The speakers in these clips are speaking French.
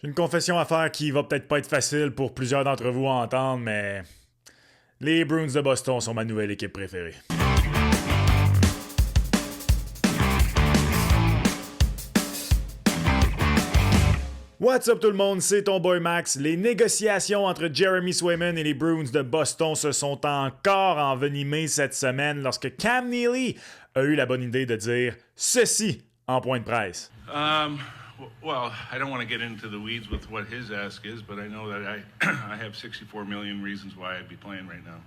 J'ai une confession à faire qui va peut-être pas être facile pour plusieurs d'entre vous à entendre, mais les Bruins de Boston sont ma nouvelle équipe préférée. What's up tout le monde, c'est ton boy Max. Les négociations entre Jeremy Swayman et les Bruins de Boston se sont encore envenimées cette semaine lorsque Cam Neely a eu la bonne idée de dire ceci en point de presse. Well, I don't want to get into the weeds with what his ask is, but I know that I have 64 million reasons why I'd be playing right now.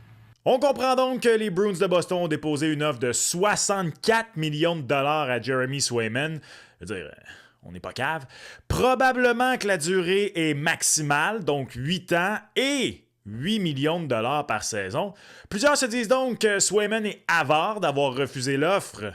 On comprend donc que les Bruins de Boston ont déposé une offre de 64 millions de dollars à Jeremy Swayman. Je veux dire, on n'est pas cave. Probablement que la durée est maximale, donc 8 ans et 8 millions de dollars par saison. Plusieurs se disent donc que Swayman est avare d'avoir refusé l'offre.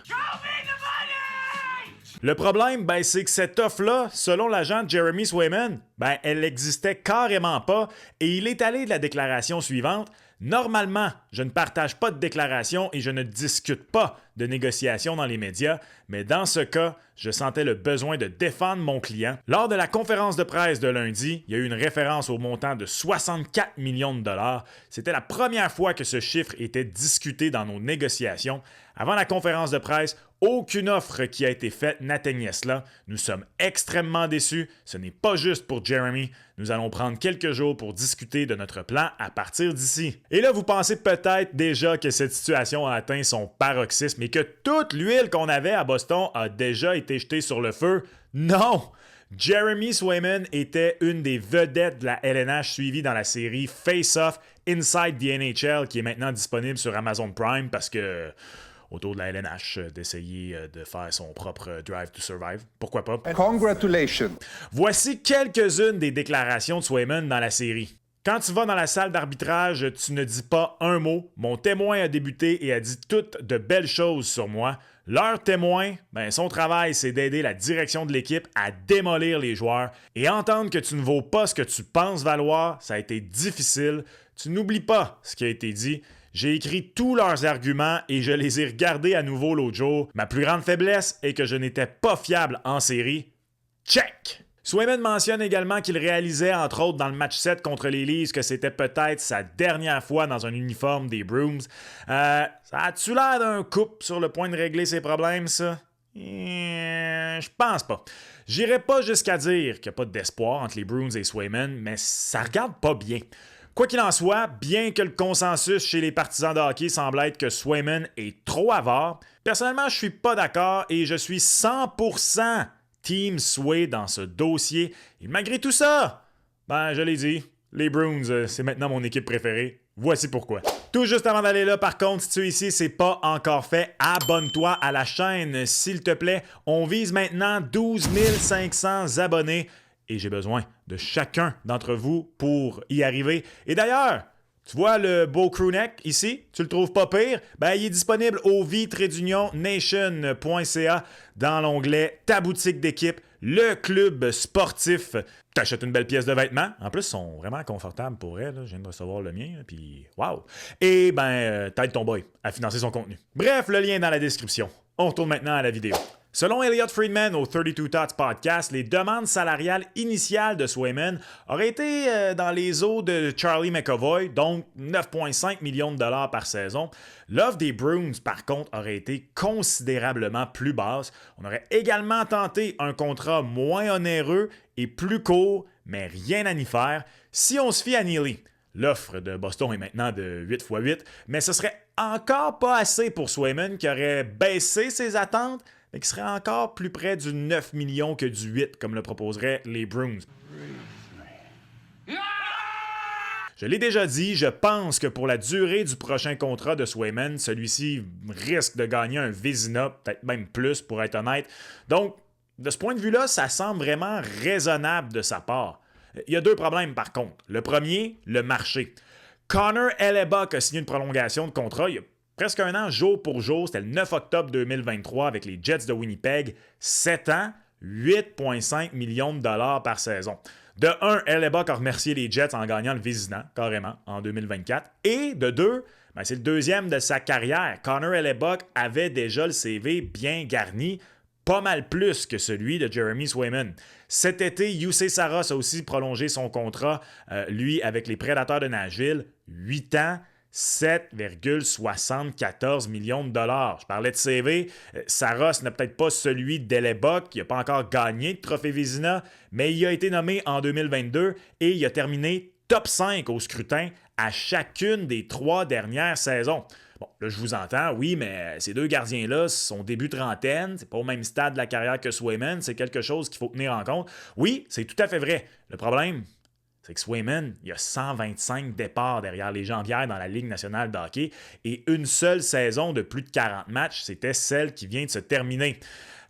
Le problème, c'est que cette offre-là, selon l'agent Jeremy Swayman, elle n'existait carrément pas et il est allé de la déclaration suivante. Normalement, je ne partage pas de déclaration et je ne discute pas de négociations dans les médias, mais dans ce cas, je sentais le besoin de défendre mon client. Lors de la conférence de presse de lundi, il y a eu une référence au montant de 64 millions de dollars. C'était la première fois que ce chiffre était discuté dans nos négociations. Avant la conférence de presse, aucune offre qui a été faite n'atteignait cela. Nous sommes extrêmement déçus. Ce n'est pas juste pour Jeremy. Nous allons prendre quelques jours pour discuter de notre plan à partir d'ici. Et là, vous pensez peut-être déjà que cette situation a atteint son paroxysme et que toute l'huile qu'on avait à Boston a déjà été jetée sur le feu. Non! Jeremy Swayman était une des vedettes de la LNH suivie dans la série Face Off Inside the NHL qui est maintenant disponible sur Amazon Prime parce que autour de la LNH d'essayer de faire son propre Drive to Survive. Pourquoi pas? Congratulations! Voici quelques-unes des déclarations de Swayman dans la série. Quand tu vas dans la salle d'arbitrage, tu ne dis pas un mot. Mon témoin a débuté et a dit toutes de belles choses sur moi. Leur témoin, son travail, c'est d'aider la direction de l'équipe à démolir les joueurs. Et entendre que tu ne vaux pas ce que tu penses valoir, ça a été difficile. Tu n'oublies pas ce qui a été dit. J'ai écrit tous leurs arguments et je les ai regardés à nouveau l'autre jour. Ma plus grande faiblesse est que je n'étais pas fiable en série. Check! Swayman mentionne également qu'il réalisait, entre autres dans le match 7 contre les Leafs, que c'était peut-être sa dernière fois dans un uniforme des Bruins. Ça a-tu l'air d'un couple sur le point de régler ses problèmes, ça? Je pense pas. J'irai pas jusqu'à dire qu'il n'y a pas d'espoir entre les Bruins et Swayman, mais ça regarde pas bien. Quoi qu'il en soit, bien que le consensus chez les partisans de hockey semble être que Swayman est trop avare, personnellement, je suis pas d'accord et je suis 100% Team Sway dans ce dossier. Et malgré tout ça, je l'ai dit, les Bruins, c'est maintenant mon équipe préférée. Voici pourquoi. Tout juste avant d'aller là, par contre, si tu es ici, c'est pas encore fait, abonne-toi à la chaîne, s'il te plaît. On vise maintenant 12 500 abonnés. Et j'ai besoin de chacun d'entre vous pour y arriver. Et d'ailleurs, tu vois le beau crewneck ici? Tu le trouves pas pire? Il est disponible au v-nation.ca dans l'onglet Ta boutique d'équipe, le club sportif. T'achètes une belle pièce de vêtements. En plus, ils sont vraiment confortables pour elle. Je viens de recevoir le mien, puis wow! Et t'aides ton boy à financer son contenu. Bref, le lien est dans la description. On retourne maintenant à la vidéo. Selon Elliot Friedman au 32 Thoughts Podcast, les demandes salariales initiales de Swayman auraient été dans les eaux de Charlie McAvoy, donc 9,5 millions de dollars par saison. L'offre des Bruins, par contre, aurait été considérablement plus basse. On aurait également tenté un contrat moins onéreux et plus court, mais rien à n'y faire. Si on se fie à Neely, l'offre de Boston est maintenant de 8x8, mais ce serait encore pas assez pour Swayman qui aurait baissé ses attentes, mais qui serait encore plus près du 9 millions que du 8, comme le proposeraient les Bruins. Je l'ai déjà dit, je pense que pour la durée du prochain contrat de Swayman, celui-ci risque de gagner un Vezina, peut-être même plus pour être honnête. Donc, de ce point de vue-là, ça semble vraiment raisonnable de sa part. Il y a deux problèmes par contre. Le premier, le marché. Connor Hellebuyck a signé une prolongation de contrat il y a presque un an, jour pour jour. C'était le 9 octobre 2023 avec les Jets de Winnipeg. 7 ans, 8,5 millions de dollars par saison. De un, Hellebuyck a remercié les Jets en gagnant le Vezina, carrément, en 2024. Et de deux, c'est le deuxième de sa carrière. Connor Hellebuyck avait déjà le CV bien garni. pas mal plus que celui de Jeremy Swayman. Cet été, Juuse Saros a aussi prolongé son contrat, lui, avec les Prédateurs de Nashville. 8 ans, 7,74 millions de dollars. Je parlais de CV. Saros n'a peut-être pas celui d'Hellebuyck. Il n'a pas encore gagné de trophée Vézina, mais il a été nommé en 2022 et il a terminé top 5 au scrutin à chacune des 3 dernières saisons. Bon, là, je vous entends, oui, mais ces deux gardiens-là sont début trentaine, c'est pas au même stade de la carrière que Swayman, c'est quelque chose qu'il faut tenir en compte. Oui, c'est tout à fait vrai. Le problème, c'est que Swayman, il y a 125 départs derrière les jambières dans la Ligue nationale de hockey et une seule saison de plus de 40 matchs, c'était celle qui vient de se terminer.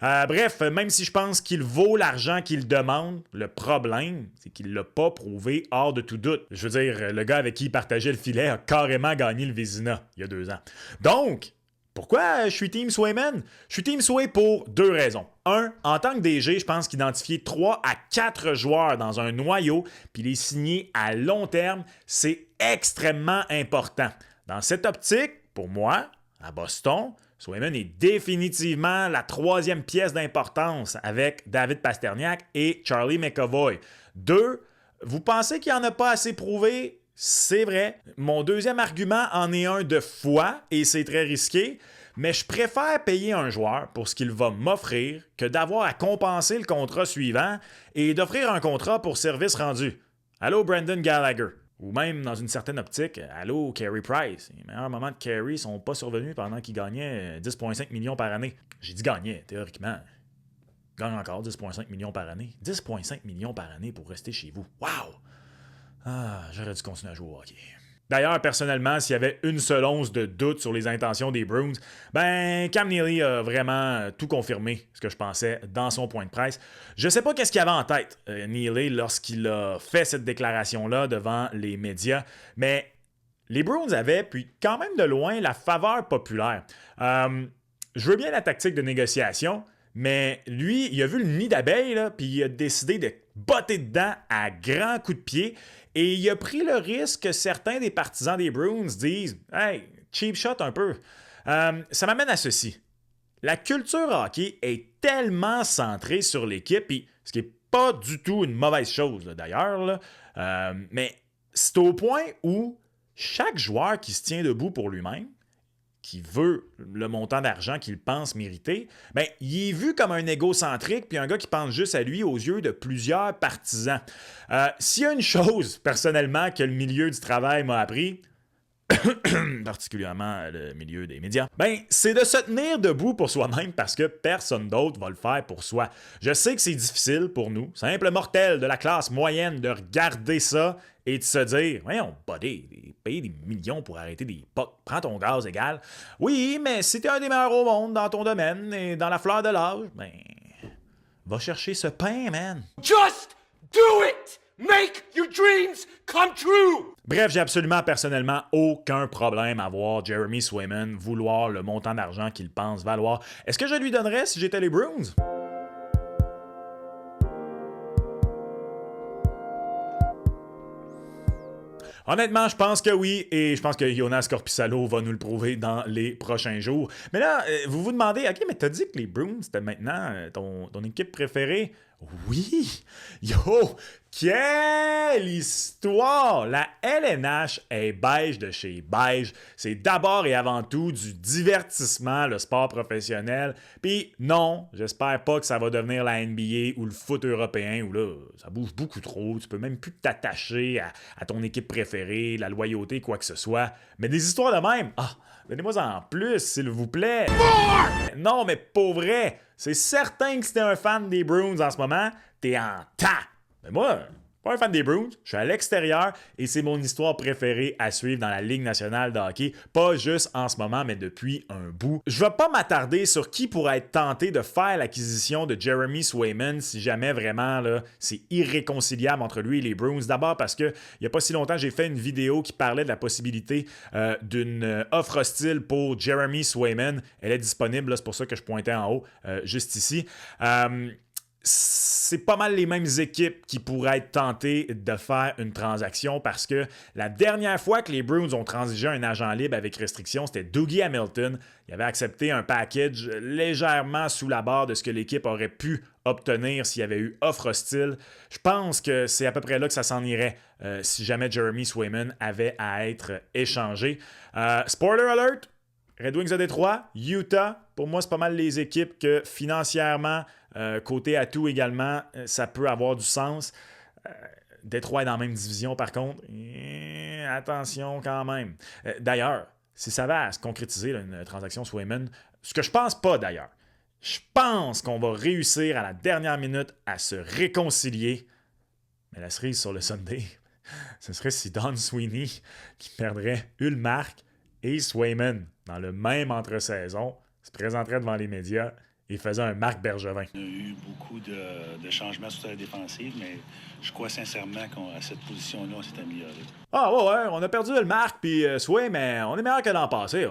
Bref, même si je pense qu'il vaut l'argent qu'il demande, le problème, c'est qu'il ne l'a pas prouvé hors de tout doute. Je veux dire, le gars avec qui il partageait le filet a carrément gagné le Vézina il y a 2 ans. Donc, pourquoi je suis Team Swayman? Je suis Team Sway pour 2 raisons. 1, en tant que DG, je pense qu'identifier 3 à 4 joueurs dans un noyau puis les signer à long terme, c'est extrêmement important. Dans cette optique, pour moi, à Boston, Swayman est définitivement la 3e pièce d'importance avec David Pasternak et Charlie McAvoy. 2, vous pensez qu'il n'y en a pas assez prouvé? C'est vrai. Mon 2e argument en est un de foi et c'est très risqué, mais je préfère payer un joueur pour ce qu'il va m'offrir que d'avoir à compenser le contrat suivant et d'offrir un contrat pour service rendu. Allô, Brendan Gallagher. Ou même, dans une certaine optique, allô, Carey Price. Les meilleurs moments de Carey sont pas survenus pendant qu'il gagnait 10,5 millions par année. J'ai dit gagnait, théoriquement. Il gagne encore 10,5 millions par année. 10,5 millions par année pour rester chez vous. Wow! Ah, j'aurais dû continuer à jouer au hockey. D'ailleurs, personnellement, s'il y avait une seule once de doute sur les intentions des Bruins, Cam Neely a vraiment tout confirmé ce que je pensais dans son point de presse. Je ne sais pas qu'est-ce qu'il avait en tête, Neely, lorsqu'il a fait cette déclaration-là devant les médias, mais les Bruins avaient, puis quand même de loin, la faveur populaire. Je veux bien la tactique de négociation, mais lui, il a vu le nid d'abeilles, puis il a décidé de botter dedans à grands coups de pied. Et il a pris le risque que certains des partisans des Bruins disent « Hey, cheap shot un peu ». Ça m'amène à ceci. La culture hockey est tellement centrée sur l'équipe, ce qui n'est pas du tout une mauvaise chose d'ailleurs, mais c'est au point où chaque joueur qui se tient debout pour lui-même, qui veut le montant d'argent qu'il pense mériter, il est vu comme un égocentrique puis un gars qui pense juste à lui aux yeux de plusieurs partisans. S'il y a une chose, personnellement, que le milieu du travail m'a appris, particulièrement le milieu des médias, c'est de se tenir debout pour soi-même parce que personne d'autre va le faire pour soi. Je sais que c'est difficile pour nous, simples mortels de la classe moyenne, de regarder ça et de se dire « Voyons, buddy, payer des millions pour arrêter des pucks, prends ton gaz égal. Oui, mais si t'es un des meilleurs au monde dans ton domaine et dans la fleur de l'âge, va chercher ce pain, man. Just do it! Make your dreams come true! » Bref, j'ai absolument personnellement aucun problème à voir Jeremy Swayman vouloir le montant d'argent qu'il pense valoir. Est-ce que je lui donnerais si j'étais les Bruins? Honnêtement, je pense que oui, et je pense que Joonas Korpisalo va nous le prouver dans les prochains jours. Mais là, vous vous demandez, OK, mais t'as dit que les Bruins, c'était maintenant ton équipe préférée? Oui! Yo! Quelle histoire! La LNH est beige de chez beige. C'est d'abord et avant tout du divertissement, le sport professionnel. Puis non, j'espère pas que ça va devenir la NBA ou le foot européen où là, ça bouge beaucoup trop. Tu peux même plus t'attacher à ton équipe préférée, la loyauté, quoi que ce soit. Mais des histoires de même, donnez-moi en plus, s'il vous plaît. Non, mais pour vrai, c'est certain que si t'es un fan des Bruins en ce moment, t'es en tas. Mais moi, pas un fan des Bruins, je suis à l'extérieur et c'est mon histoire préférée à suivre dans la Ligue nationale de hockey. Pas juste en ce moment, mais depuis un bout. Je vais pas m'attarder sur qui pourrait être tenté de faire l'acquisition de Jeremy Swayman si jamais vraiment là, c'est irréconciliable entre lui et les Bruins. D'abord parce que il y a pas si longtemps, j'ai fait une vidéo qui parlait de la possibilité d'une offre hostile pour Jeremy Swayman. Elle est disponible, là, c'est pour ça que je pointais en haut, juste ici. c'est pas mal les mêmes équipes qui pourraient être tentées de faire une transaction parce que la dernière fois que les Bruins ont transigé un agent libre avec restriction, c'était Dougie Hamilton. Il avait accepté un package légèrement sous la barre de ce que l'équipe aurait pu obtenir s'il y avait eu offre hostile. Je pense que c'est à peu près là que ça s'en irait si jamais Jeremy Swayman avait à être échangé. Spoiler alert! Red Wings de Détroit, Utah, pour moi, c'est pas mal les équipes que financièrement, côté atout également, ça peut avoir du sens. Détroit est dans la même division, par contre. Attention quand même. D'ailleurs, si ça va se concrétiser, là, une transaction Swayman, ce que je pense pas d'ailleurs, je pense qu'on va réussir à la dernière minute à se réconcilier. Mais la cerise sur le Sunday, ce serait si Don Sweeney, qui perdrait Ullmark et Swayman dans le même entre-saison, se présenterait devant les médias et faisait un Marc Bergevin. Il y a eu beaucoup de changements sur la défensive, mais je crois sincèrement qu'à cette position-là, on s'est amélioré. Ah ouais, on a perdu le Marc puis Sway, mais on est meilleur que l'an passé.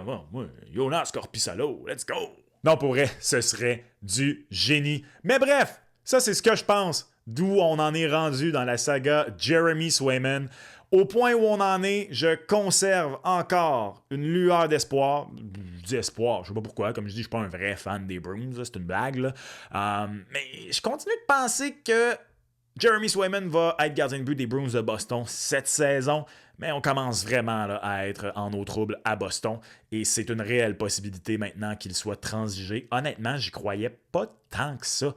Jonas Corpissalo, let's go! Non, pour vrai, ce serait du génie. Mais bref, ça c'est ce que je pense d'où on en est rendu dans la saga Jeremy Swayman. Au point où on en est, je conserve encore une lueur d'espoir. Je dis espoir, je sais pas pourquoi. Comme je dis, je suis pas un vrai fan des Bruins, là, c'est une blague. Là. Mais je continue de penser que Jeremy Swayman va être gardien de but des Bruins de Boston cette saison. Mais on commence vraiment là, à être en eau trouble à Boston. Et c'est une réelle possibilité maintenant qu'il soit transigé. Honnêtement, j'y croyais pas tant que ça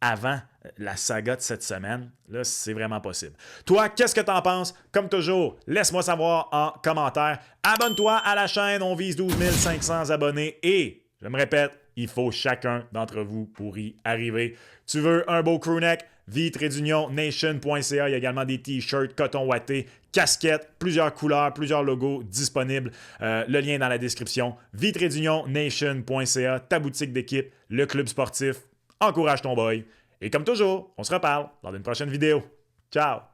avant la saga de cette semaine. Là, c'est vraiment possible. Toi, qu'est-ce que t'en penses? Comme toujours, laisse-moi savoir en commentaire. Abonne-toi à la chaîne, on vise 12 500 abonnés et, je me répète, il faut chacun d'entre vous pour y arriver. Tu veux un beau crewneck? vie-nation.ca. Il y a également des t-shirts, coton ouaté, casquettes, plusieurs couleurs, plusieurs logos disponibles. Le lien est dans la description. vie-nation.ca, ta boutique d'équipe, le club sportif. Encourage ton boy. Et comme toujours, on se reparle dans une prochaine vidéo. Ciao!